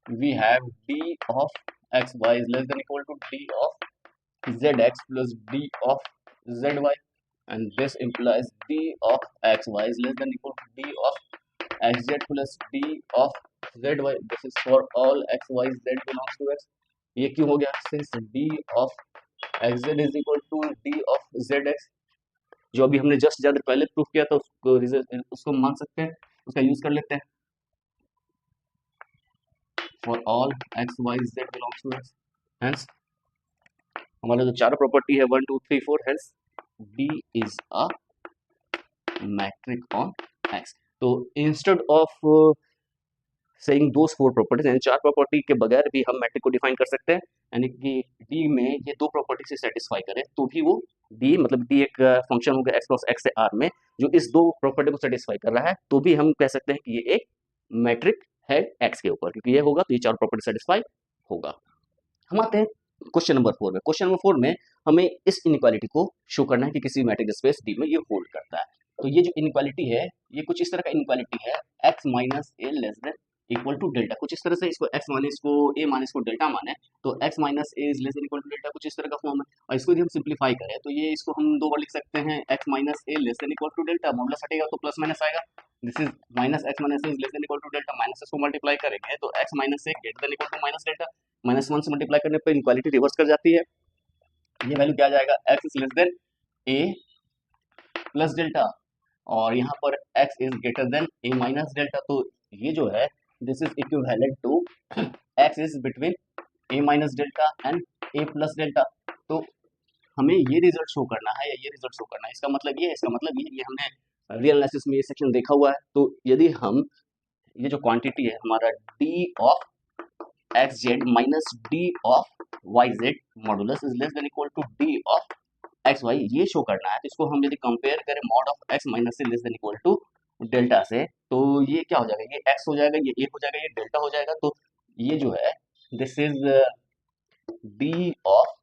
we have d of xy is less than equal to d of zx plus d of zy, and this implies d of xy is less than equal to d of xz plus d of zy, this is for all x y z belongs to x। ये क्यों हो गया, since d of xz is equal to d of zx, जो अभी हमने just ज्यादा पहले proof किया था उसको मान सकते हैं, उसका यूज कर लेते हैं for all x y z belongs to x, hence हमारा जो चार प्रॉपर्टी है 1 2 3 4, hence D is a metric on x। तो instead of saying those four properties, यानी चार प्रॉपर्टी के बगैर भी हम मैट्रिक को डिफाइन कर सकते हैं, यानी कि D में ये दो प्रॉपर्टी से सेटिस्फाई करे तो भी वो D, मतलब D एक फंक्शन हो गया x क्रॉस x से R में जो इस दो प्रॉपर्टी को सेटिस्फाई कर रहा है, तो भी हम कह सकते हैं कि ये एक मैट्रिक है x के ऊपर, क्योंकि ये होगा तो ये चार प्रॉपर्टी सेटिस्फाई होगा। हम आते हैं क्वेश्चन नंबर 4 में। क्वेश्चन नंबर 4 में हमें इस इनइक्वालिटी को शो करना है कि किसी मैट्रिक स्पेस D में ये होल्ड करता है। तो ये जो इनइक्वालिटी है ये कुछ इस तरह का इनइक्वालिटी है, x minus a less than equal to delta, कुछ इस तरह से इसको x माने, इसको a माने, इसको डेल्टा माने, तो x minus a is less than equal to delta, कुछ इस तरह का फॉर्म है। और इसको यदि हम सिंप्लीफाई करें तो ये इसको हम दो बार लिख सकते हैं, x minus a less than equal to delta, modulus हटेगा तो प्लस माइनस आएगा, this is minus x minus a is less than equal to delta, minus इसको मल्टीप्लाई करेंगे तो x minus a greater than equal to minus delta, minus one से multiply करने पर inequality reverse कर जाती है, ये वैल्यू क्या आ जाएगा, x is less than a plus delta, और यहाँ पर x is greater than a minus delta, तो ये जो है this is equivalent to x is between a minus delta and a plus delta. तो हमें ये रिजल्ट शो करना है या ये रिजल्ट शो करना है, इसका मतलब ये है, इसका मतलब ये हमने रियल एनालिसिस में ये सेक्शन देखा हुआ है। तो यदि हम ये जो क्वांटिटी है हमारा d of x z minus d of y z modulus is less than equal to d of x y, ये शो करना है, तो इसको हम यदि कंपेयर करें मॉड ऑफ एक्स माइनस से less than equal to delta से, तो ये क्या हो जाएगा, ये एक्स हो जाएगा, ये ए हो जाएगा, ये डेल्टा हो जाएगा, तो ये जो है this is D of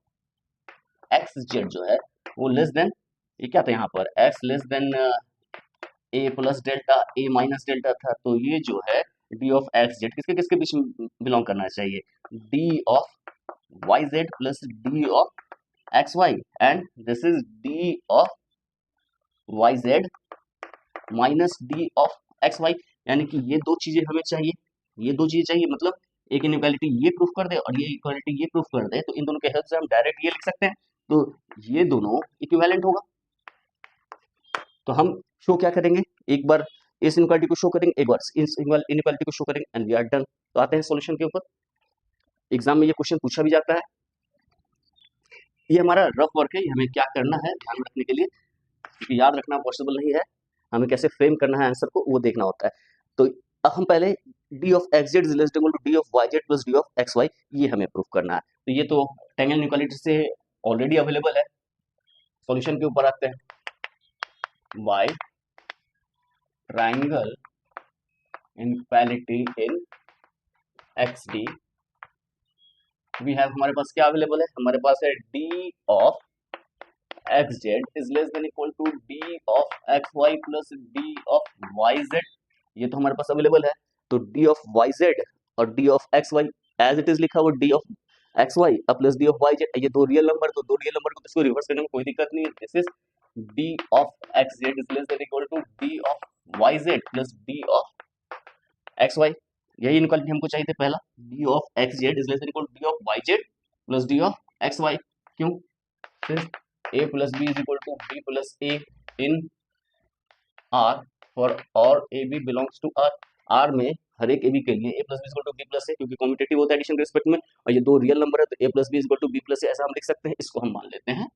x Z जो है वो लेस देन, ये क्या था यहाँ पर एक्स लेस देन ए प्लस डेल्टा, ए माइनस डेल्टा था, तो ये जो है डी ऑफ एक्स जेड किसके किसके बीच में बिलोंग करना चाहिए, d of y z plus D of x y, and this is D of y z minus d of x y, यानी कि ये दो चीजें हमें चाहिए, ये दो चीजें चाहिए, मतलब एक इनइक्वालिटी ये प्रूफ कर दे और ये इक्वालिटी ये प्रूफ कर दे, तो इन दोनों के हेल्प से हम डायरेक्ट ये लिख सकते हैं, तो ये दोनों इक्विवेलेंट होगा। तो हम शो क्या करेंगे, एक बार इस इनइक्वालिटी को शो करेंगे, एक बार इस इनइक्वालिटी को शो करेंगे, एंड वी आर डन। तो आते हैं सॉल्यूशन के ऊपर। एग्जाम में ये क्वेश्चन पूछा भी जाता है, ये हमारा रफ वर्क है, ये हमें क्या करना है ध्यान रखने के लिए, क्योंकि याद रखना पॉसिबल नहीं है, हमें कैसे फ्रेम करना है आंसर को वो देखना होता है। तो अब हम पहले d of x z is less equal to D of y z plus D of x y, ये हमें प्रूफ करना है। तो ये तो टेंगल इनइक्वालिटी से ऑलरेडी अवेलेबल है। सॉल्यूशन के ऊपर आते हैं, by triangle inequality in X d we have, हमारे पास क्या अवेलेबल है, हमारे पास है D of x z is less than equal to D of x y plus D of y z, ये तो हमारे पास अवेलेबल है। तो डी ऑफ वाई जेड और D of x y as it is लिखा हुआ डी ऑफ एक्स वाई अब plus D of y z, ये दो रियल नंबर, तो दो रियल नंबर को इसको रिवर्स करने में कोई दिक्कत नहीं है, this is D of x z is less than equal to D of y z plus D of x y, यही इनक्वालिटी हमको चाहिए थे पहला, d of x z is less than equal to D of y z plus D of x y, क्यों, सिर्फ a plus b is equal to b plus a in R for all a b belongs to R, R में हर एक a b के लिए a plus b is equal to b plus a, क्योंकि competitive होता है addition के respect में, और ये दो रियल नंबर है तो a plus b is equal to b plus a ऐसा हम लिख सकते हैं, इसको हम मान लेते हैं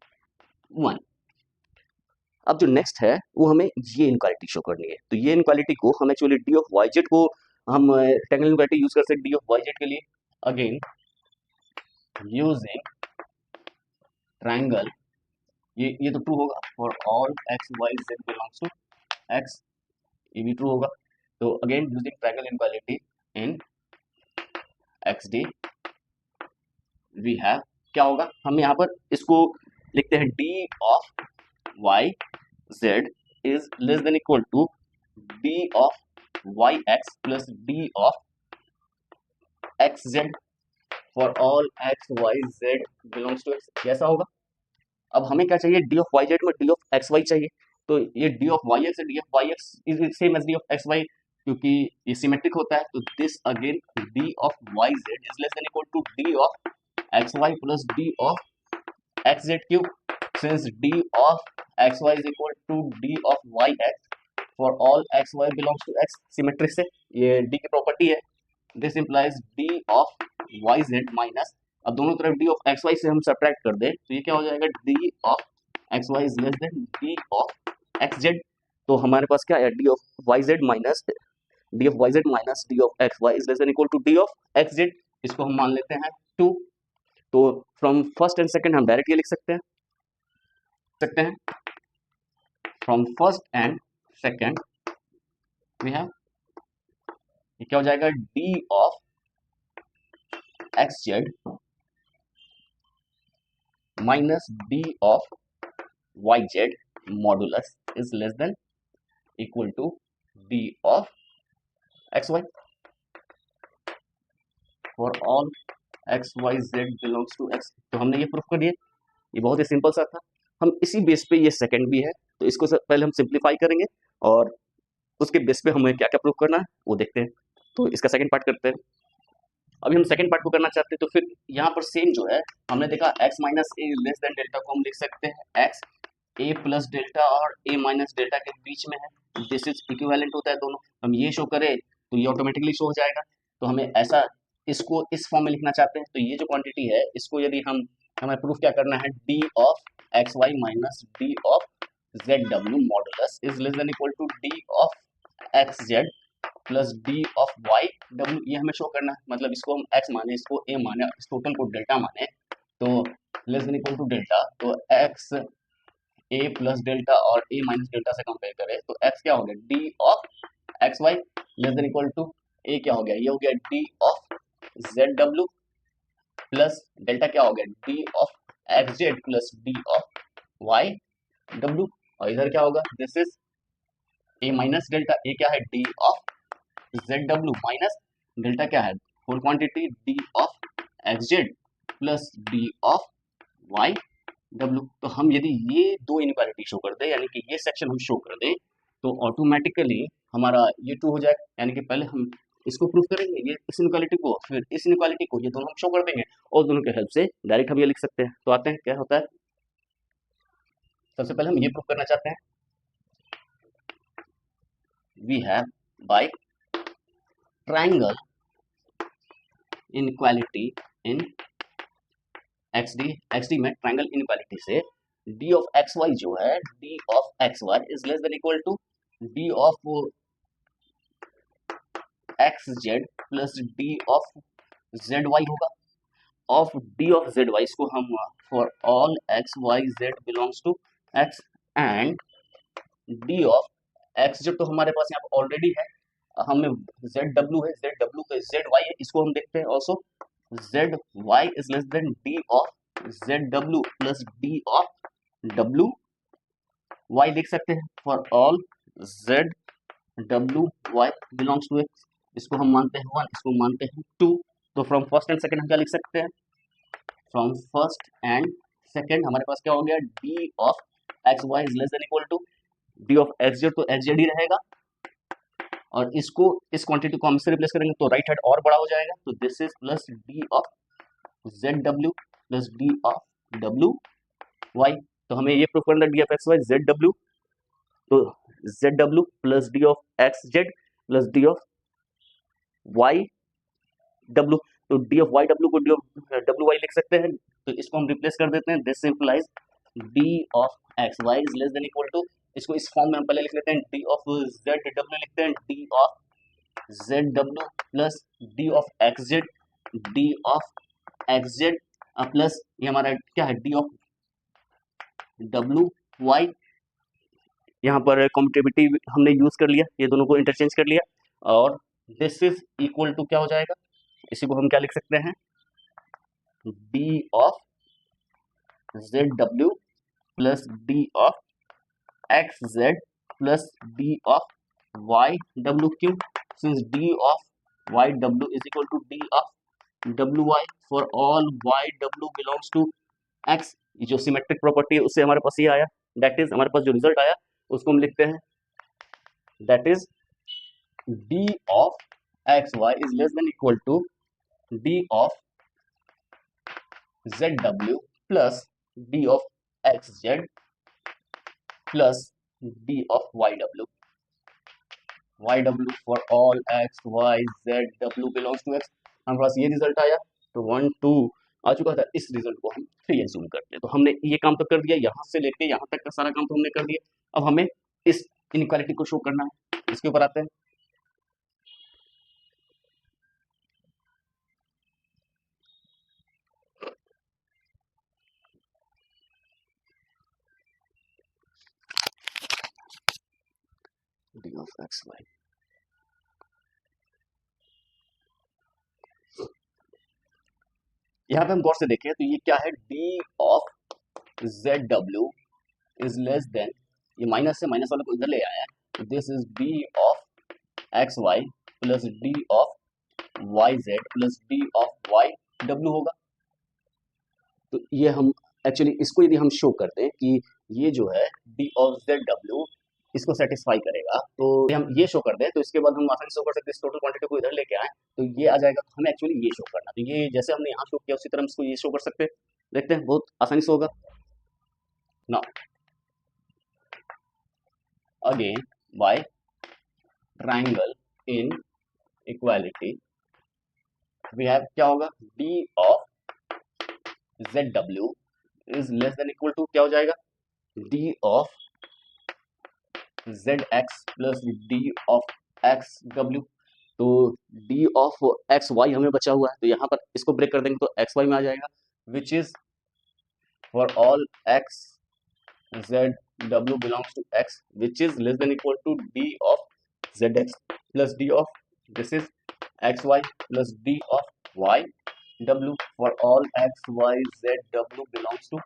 1। अब जो नेक्स्ट है वो हमें ये इनक्वालिटी शो करनी है, तो ये इनक्वालिटी को हम actually d of y z को हम टेक्निकल इनक्वालिटी यूज कर सकते हैं डी ऑफ वाई जेड के लिए, अगेन यूजिंग ट्रायंगल, ये तो ट्रू होगा for all x Y z belongs to x, ये भी ट्रू होगा। तो again using triangle inequality in X d we have, क्या होगा, हम यहाँ पर इसको लिखते हैं d of y z is less than equal to D of y x plus D of x z for all x Y z belongs to X, कैसा होगा। अब हमें क्या चाहिए, डी ऑफ वाई जेड में डी ऑफ एक्स वाई चाहिए, तो ये d of y x d of y x is same as d of x y, क्योंकि ये सिमेट्रिक होता है, तो this again d of y z is less than equal to D of x y plus D of x z, क्यों, since d of x Y is equal to D of y x for all x Y belongs to x, symmetric से ये डी की property है, this implies d of y z minus, अब दोनों तरफ D of x Y से हम सब्ट्रैक्ट कर दें तो ये क्या हो जाएगा, d of x Y is less than D of x z, तो हमारे पास क्या है, D of y z minus d of x Y is less than equal to D of x z, इसको हम मान लेते हैं 2। तो फ्रॉम फर्स्ट एंड सेकंड हम डायरेक्ट ये लिख सकते हैं from first and second we have, ये क्या हो जाएगा, d of x z minus d of y z modulus is less than equal to D of x y, for all x Y z belongs to x. तो हमने ये proof कर दिया, ये बहुत ही सिंपल सा था। हम इसी बेस पे, ये सेकंड भी है तो इसको पहले हम सिंप्लीफाई करेंगे और उसके बेस पे हमें क्या क्या प्रूफ करना है वो देखते हैं। तो इसका सेकंड पार्ट करते हैं। अभी हम सेकंड पार्ट को करना चाहते हैं, तो फिर यहाँ पर सेम जो है हमने देखा x minus a less then delta को हम लिख सकते हैं x a प्लस डेल्टा और a माइनस डेल्टा के बीच में है, दिस इज इक्विवेलेंट होता है दोनों। हम ये शो करें तो ये ऑटोमेटिकली शो हो जाएगा। तो हमें ऐसा इसको इस फॉर्म में लिखना चाहते हैं, तो ये जो क्वांटिटी है इसको यदि हमें प्रूफ क्या करना है, d of x y minus d of Z डब्ल्यू modulus is less than equal to d of x Z plus D of Y डब्ल्यू, ये हमें शो करना है। मतलब इसको हम x माने, इसको a माने, इस टोटल को डेल्टा माने, तो less than equal to delta, तो x a प्लस डेल्टा और a माइनस डेल्टा से कंपेयर करें तो x क्या हो गया, d of x y less than equal to a क्या हो गया, ये हो गया d of Z W plus delta क्या हो गया, d of x Z plus d of Y डब्ल्यू। और इधर क्या होगा, this is a minus delta, a क्या है, d ऑफ जेड डब्ल्यू माइनस डेल्टा क्या है, whole quantity d of x Z plus D of Y डब्ल्यू। तो हम यदि ये दो इनइक्वालिटी शो कर दें, यानी कि ये सेक्शन हम शो कर दें, तो ऑटोमेटिकली हमारा ये टू हो जाएगा। यानी कि पहले हम इसको प्रूफ करेंगे, ये इस इनइक्वालिटी को, फिर इस इनइक्वालिटी को, ये दोनों हम शो कर देंगे और दोनों के हेल्प से डायरेक्ट हम ये लिख सकते हैं। तो आते हैं क्या होता है। सबसे पहले हम ये प्रूफ करना चाहते हैं, we have by triangle inequality in x d में ट्रायंगल इनइक्वालिटी से डी ऑफ एक्स वाई जो है, D of x Y is less than equal to D of x Z plus D of Z y होगा। Of d of Z y इसको हम for all x Y z belongs to x and d of x z तो हमारे पास यहाँ पर already है, हमें जेड डब्ल्यू है, जेड डब्ल्यू पे जेड वाई है, इसको हम देखते हैं also Z Y is less than D of Z W plus D of W Y लिख सकते हैं for all Z W Y belongs to X. इसको हम मानते हैं 1, इसको मानते हैं 2। तो फ्रॉम फर्स्ट एंड सेकंड हम क्या लिख सकते हैं, फ्रॉम फर्स्ट एंड सेकंड हमारे पास क्या हो गया, d of x Y is less than equal to D of x z, तो एक्स जेड ही रहेगा और इसको, इस क्वांटिटी को हम इससे रिप्लेस करेंगे तो राइट हैंड और बड़ा हो जाएगा, तो this is plus D of Z W plus D of W Y. तो हमें ये प्रूफ करना है D of x Y Z W, तो Z W plus D of x Z plus D of Y डब्ल्यू। तो डी ऑफ वाई डब्ल्यू को d of W Y लिख सकते हैं, तो इसको हम रिप्लेस कर देते हैं, this implies d of x Y is less than equal to, इसको इस फॉर्म में हम पहले लिख लेते हैं, डी ऑफ जेड डब्ल्यू लिखते हैं, d of Z W plus D of x Z, d of x Z plus ये हमारा क्या है, डी ऑफ डब्ल्यू वाई। यहाँ पर कॉम्पिटिबिलिटी हमने यूज कर लिया, ये दोनों को इंटरचेंज कर लिया और दिस इज इक्वल टू क्या हो जाएगा, इसी को हम क्या लिख सकते हैं, d of Z W plus D of x Z plus D of Y W. क्यों, since d of Y W is equal to D of W Y for all why W belongs to x. ये जो symmetric property है उससे हमारे पास ये आया, that is हमारे पास जो रिजल्ट आया उसको हम लिखते हैं, that is D of x Y is less than equal to D of Z W plus D of x Z plus D of Y W for all x Y Z W belongs to X. हमारे पास ये result आया, तो 1 2 आ चुका था, इस result को हम 3 एज्यूम करते हैं। तो हमने ये काम तो कर दिया, यहाँ से लेके यहाँ तक का सारा काम तो हमने कर दिया। अब हमें इस इनइक्वालिटी को शो करना है, इसके ऊपर आते हैं। डी ऑफ एक्स वाई, यहाँ पे हम गौर से देखें तो ये क्या है, डी ऑफ जेड डब्ल्यू इज लेस देन, ये माइनस से माइनस वाले को इधर ले आया है, this is D of x y plus D of y z plus D of Y डब्ल्यू होगा। तो ये हम एक्चुअली इसको यदि हम शो करते हैं कि ये जो है डी ऑफ जेड डब्ल्यू इसको सेटिस्फाई करेगा, तो ये हम ये शो कर दें तो इसके बाद हम आसानी से शो कर सकते हैं, इस टोटल क्वांटिटी को इधर लेके आए तो ये आ जाएगा। तो हमें एक्चुअली ये शो करना, तो ये जैसे हमने यहाँ शो किया उसी तरह हम इसको ये शो कर सकते हैं। देखते हैं, बहुत आसानी से होगा। Now again by triangle inequality we have क्या होगा, डी ऑफ जेड डब्ल्यू is less than equal to क्या हो जाएगा, d of Z x plus D of x डब्ल्यू। तो डी ऑफ एक्स वाई हमें बचा हुआ है, तो यहाँ पर इसको ब्रेक कर देंगे तो एक्स वाई में आ जाएगा, which is for all x Z W belongs to x which is less than equal to D of Z x plus D of this is x y plus D of Y W for all x Y Z W belongs to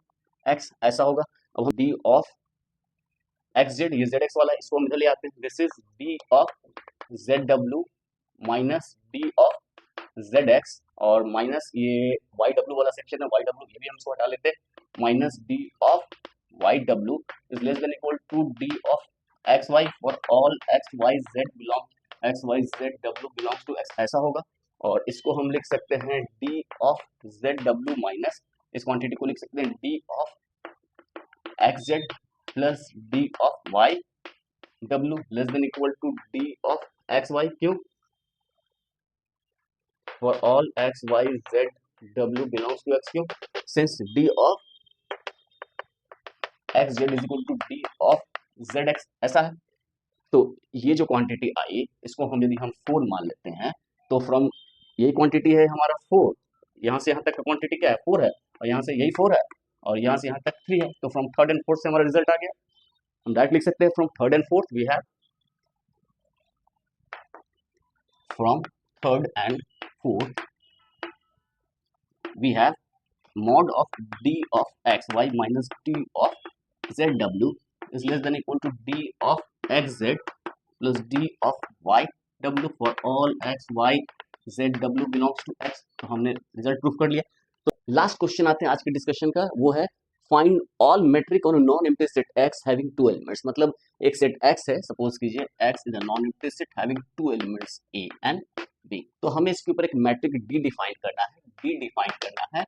x, ऐसा होगा। अब हम d of x Z, ये Z x वाला इसको हम इधर ले आते हैं, this is D of Z डब्ल्यू minus d of Z x और माइनस ये वाई डब्ल्यू वाला सेक्शन है, वाई डब्ल्यू ये भी हम इसको हटा लेते हैं, minus d of Y W is less than equal to D of x y for all x Y Z belong x Y Z W belongs to x, ऐसा होगा। और इसको हम लिख सकते हैं डी ऑफ जेड डब्ल्यू माइनस इस क्वांटिटी को लिख सकते हैं d of x Z plus D of Y डब्ल्यू less than equal to D of x y, क्यों, for all x Y Z W belongs to x, क्यों, since d of x z is equal to D of Z x, ऐसा है। तो ये जो quantity आई इसको हम यदि हम 4 मान लेते हैं तो फ्रॉम यही क्वांटिटी है हमारा 4, यहाँ से यहाँ तक का क्वांटिटी क्या है 4 है, और यहाँ से यही 4 है, और यहाँ से यहाँ तक 3 है, तो फ्रॉम थर्ड एंड फोर्थ से हमारा रिजल्ट आ गया। हम डायरेक्ट लिख सकते हैं from third and fourth we have, from third and fourth we have mod of d of xy minus d of zw is less than equal to d of xz plus d of yw for all x y zw belongs to x। तो हमने result proof कर लिया। तो last question आते हैं आज के discussion का, वो है फाइंड ऑल मेट्रिक और non empty set x having 2 elements. मतलब एक सेट x है, सपोज कीजिए x is a non empty set having 2 elements a and b। तो हमें इसके ऊपर एक मैट्रिक d डिफाइन करना है, d डिफाइन करना है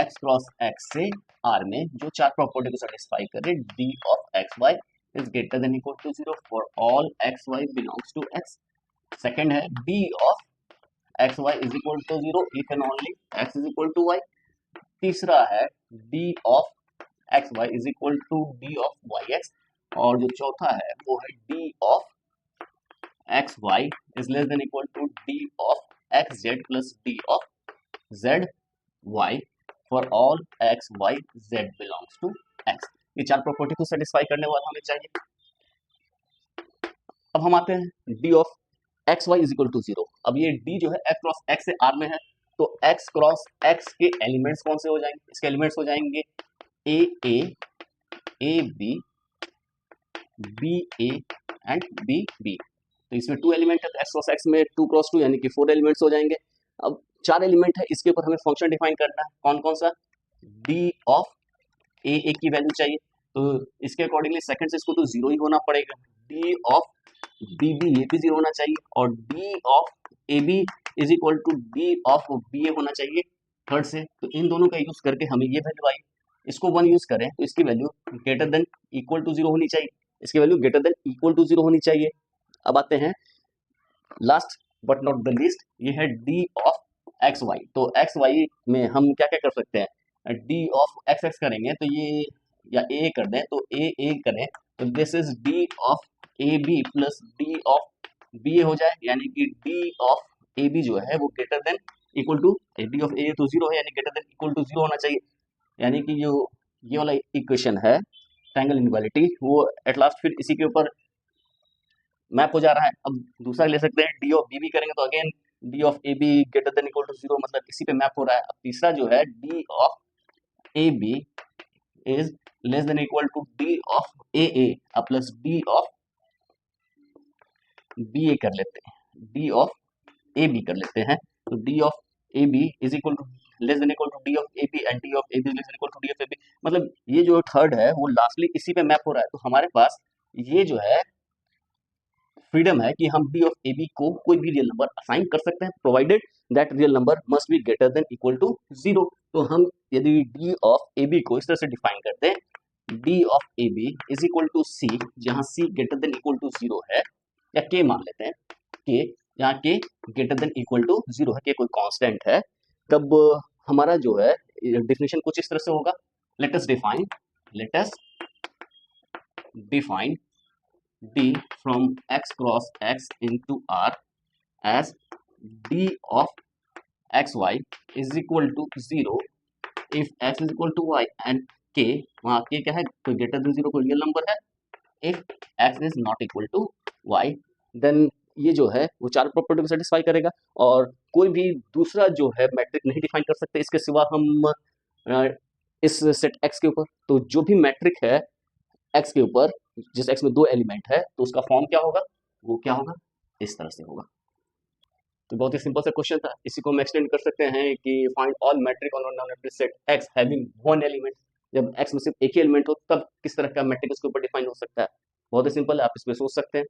x क्रॉस x से R में जो 4 प्रॉपर्टी को सेटिस्फाई करे, d of x Y is greater than equal to 0 for all x Y belongs to x। Second है d of x Y is equal to 0 if and only x is equal to y। तीसरा है d of x Y is equal to d of y x, और जो चौथा है वो है d of x Y is less than equal to d of x Z plus d of Z y for all x Y z belongs to x. ये 4 property को satisfy करने वाला हमें चाहिए। अब हम आते हैं d of x Y is equal to 0। अब ये डी जो है एक्स क्रॉस एक्स से आर में है, तो एक्स क्रॉस एक्स के एलिमेंट्स कौन से हो जाएंगे, इसके एलिमेंट्स हो जाएंगे a b b a and b b. तो इसमें 2 एलिमेंट है, तो एक्स क्रॉस एक्स में 2 क्रॉस 2 यानी कि 4 एलिमेंट्स हो जाएंगे। अब 4 एलिमेंट है, इसके ऊपर हमें फंक्शन डिफाइन करना है, कौन कौन सा, डी ऑफ ए की वैल्यू चाहिए, तो इसके अकॉर्डिंगली सेकंड से इसको तो 0 ही होना पड़ेगा, डी ऑफ बी बी ये भी 0 होना चाहिए, और D of a b is equal to D of b a होना चाहिए थर्ड से। तो इन दोनों का यूज करके हमें ये वैल्यू आई, इसको 1 यूज करें तो इसकी value greater than equal to 0 होनी चाहिए, इसकी value greater than equal to 0 होनी चाहिए। अब आते हैं last but not the least, ये है डी ऑफ एक्स वाई। तो एक्स वाई में हम क्या क्या कर सकते हैं, डी ऑफ एक्स एक्स करेंगे तो ये, या ए कर दें तो ए करें तो this is D of a b plus D of b a हो जाए, यानी कि डी ऑफ ए बी जो है वो greater than equal to D of a तो 0 है, यानी ग्रेटर देन इक्वल टू 0 होना चाहिए। यानी कि जो ये वाला इक्वेशन है ट्रायंगल इनइक्वालिटी वो एट लास्ट फिर इसी के ऊपर मैप हो जा रहा है। अब दूसरा ले सकते हैं डी ऑफ बी बी करेंगे तो again d of a b greater than equal to 0, मतलब इसी पे मैप हो रहा है। अब तीसरा जो है D of a b is less than equal to D of a plus D of b a कर लेते हैं, डी ऑफ ए बी कर लेते हैं। तो D of a b is equal to less than equal to D of a b and d of a b less than equal to D of a b. मतलब ये जो third है वो lastly इसी पे मैप हो रहा है, तो हमारे पास ये जो है फ्रीडम है कि हम डी ऑफ ए बी को कोई भी रियल नंबर असाइन कर सकते हैं, provided that real number must be greater than equal to zero. तो हम यदि डी ऑफ ए बी को इस तरह से डिफाइन करते हैं, d of a b is equal to c, जहां c greater than equal to zero है, या के मान लेते हैं, के जहाँ k greater than equal to zero है, के कोई कांस्टेंट है, तब हमारा जो है डेफिनेशन कुछ इस तरह से होगा। Let us define d from x cross x into r as d of xy is equal to 0 if x is equal to y and k, वहाँ k क्या है, कोई ग्रेटर देन जीरो कोई रियल नंबर है, if x is not equal to y, then ये जो है वो चार प्रॉपर्टी को सेटिस्फाई करेगा। और कोई भी दूसरा जो है मैट्रिक नहीं डिफाइन कर सकते इसके सिवा हम इस सेट x के ऊपर। तो जो भी मैट्रिक है x के ऊपर, जिस x में दो एलिमेंट है, तो उसका फॉर्म क्या होगा, वो क्या होगा, इस तरह से होगा। तो बहुत ही सिंपल सा क्वेश्चन था, इसी को हम एक्सटेंड कर सकते हैं कि find all metric on non set x having one element. जब x में सिर्फ एक ही एलिमेंट हो तब किस तरह का मैट्रिक उसके ऊपर डिफाइन हो सकता है। बहुत ही सिंपल है, आप इस पे सोच सकते हैं।